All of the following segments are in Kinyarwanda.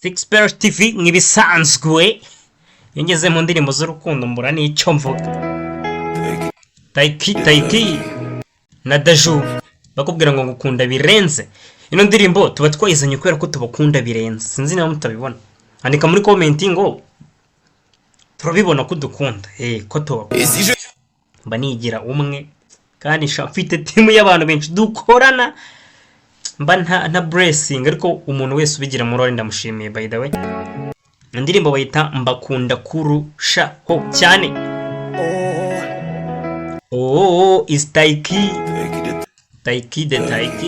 Sixpert TV nk'ibisanzwe yongeze mu ndirimbo z'urukundo mbura n'icyo mvuga. TAYC na DADJU bakubwira ngo ngukunda birenze. Ino ndirimbo tuba twayizanye kubera ko tubakunda birenze. Sinzi niba mutabibona. Andika muri comment ngo turabibona ko dukunda. Ko tubakunda. Mba nigira umwe kandi mfite timu y'abantu benshi dukorana. Mba nta blessing ariko umuntu wese ubigira mu role ndamushimiye by the way. Indirimbo bayita mbakunda kurushaho cyane. Is TAYC. TAYC de TAYC.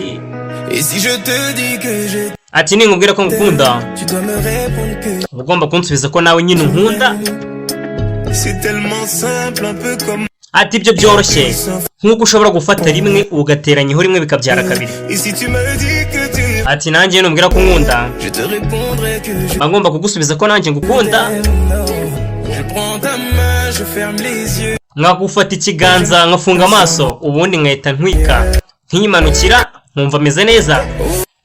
Et si je te dis que je ati ningubwira ko ngukunda tu dois me répondre que ugomba kunsubiza ko nawe nyine unkunda. c'est tellement simple un peu comme ati ibyo byoroshye nkuko ushobora gufata rimwe ugateranyaho rimwe bikabyara kabiri. Et si tu me dis que tu ati nanjye numbwira ko nkunda je te répondrai que je bagomba kugusubiza ko nanjye ngukunda. je prends ta main je ferme les yeux Nkagufata ikiganza nkafunga amaso ubundi nkahita ntwika nkiyimanukira nkumva meze neza.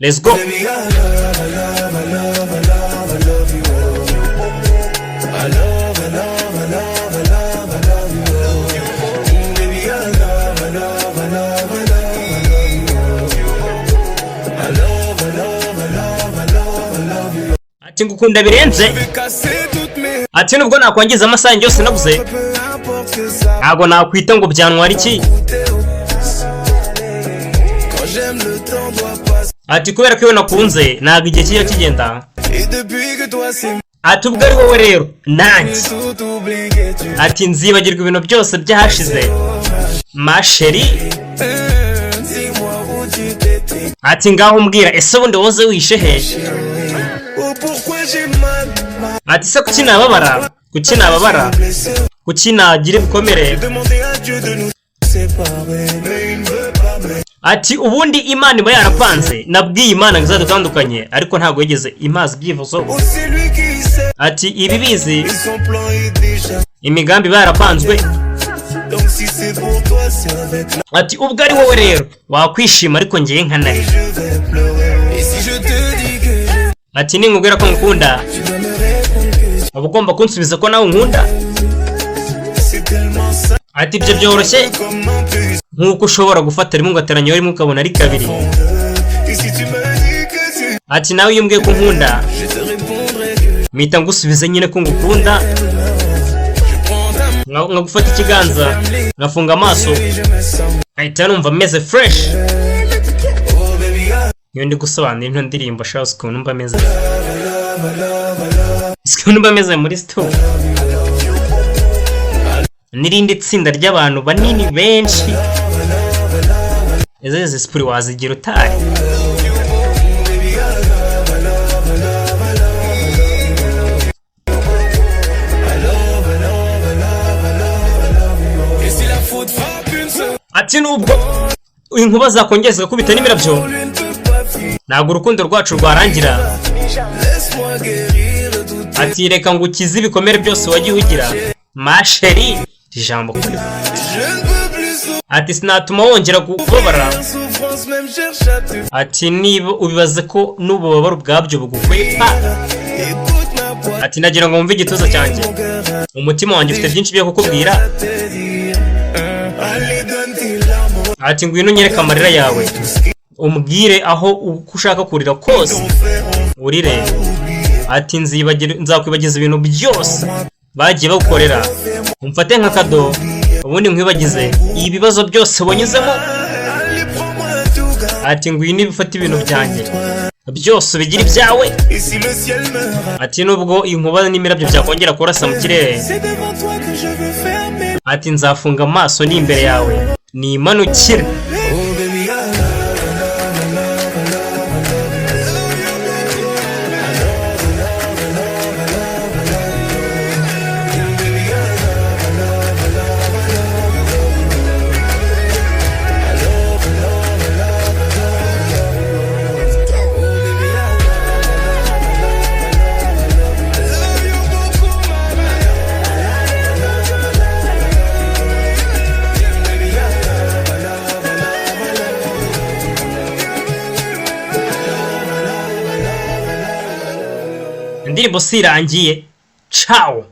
Let's go. Ati ngukunda birenze. Ati nubwo nakwangiza amasaha yose nabuze ntago nakwita ngo byantwara iki. Ati kubera ko iyo nakunze ntago igihe kijya kigenda. Ati ubwo ari wowe rero nanjye. Ati nzibagirwa ibintu byose byahashize ma chérie. Ati ngaho mbwira ese bundi woze wishe he. Ati se kuki nababara kuki nagira ibikomere. Ati ubundi Imana iba yarapanze nabwiye Imana ngo izadutandukanye ariko ntago yigeze imazi byivuzo. Ati ibi bizi imigambi barapanzwe. Ati ubwo ari wowe rero wakwishima ariko ngiye nkanari. Ati ningubwira ko ngukunda ugomba kunsubiza ko nawe unkunda. Ati ibyo byoroshye nkuko ushobora gufata rimwe ugateranyaho rimwe ukabona ari kabiri. Ati nawe iyo umbwiye ko nkunda mpita ngusubiza nyine ko ngukunda. Nkagufata ikiganza ngafunga amaso ahita numva meze fresh. Iyo ndi gusobanura ino ndirimbo shaka ukuntu mba meze. Ukuntu mba meze muri store. Nirindi tsinda ry'abantu banini benshi. Eze spuri wazigira utari. Ati nubwo inkuba zakongezwa kubita n'imirabyo ntabwo urukundo rwacu rwarangira. Ati reka ngukize ibikomere byose wagiye ugira ma chérie. Ijambo kuri. Ati sinatuma wongera kubabara. Ati niba ubibaze ko n'ububabara bwabyo bugukwepa. Ati nagira ngo wumve igituza cyanjye umutima wanjye ufite byinshi byo kukubwira. Ati ngwino nyereka amarira yawe umbwire aho uko ushaka kurira kose urire. Ati nzakwibagiza ibintu byose bagiye bagukorera umfate nka kado ubundi nkwibagize ibibazo byose wanyuzemo. Ati ngwino bifate ibintu byanjye byose bigira ibyawe. Ati nubwo inkuba n'imirabyo byakongera kurasa mu kirere. Ati nzafunga amaso ni imbere yawe nimanukire. indirimbo si irangiye. Ciao.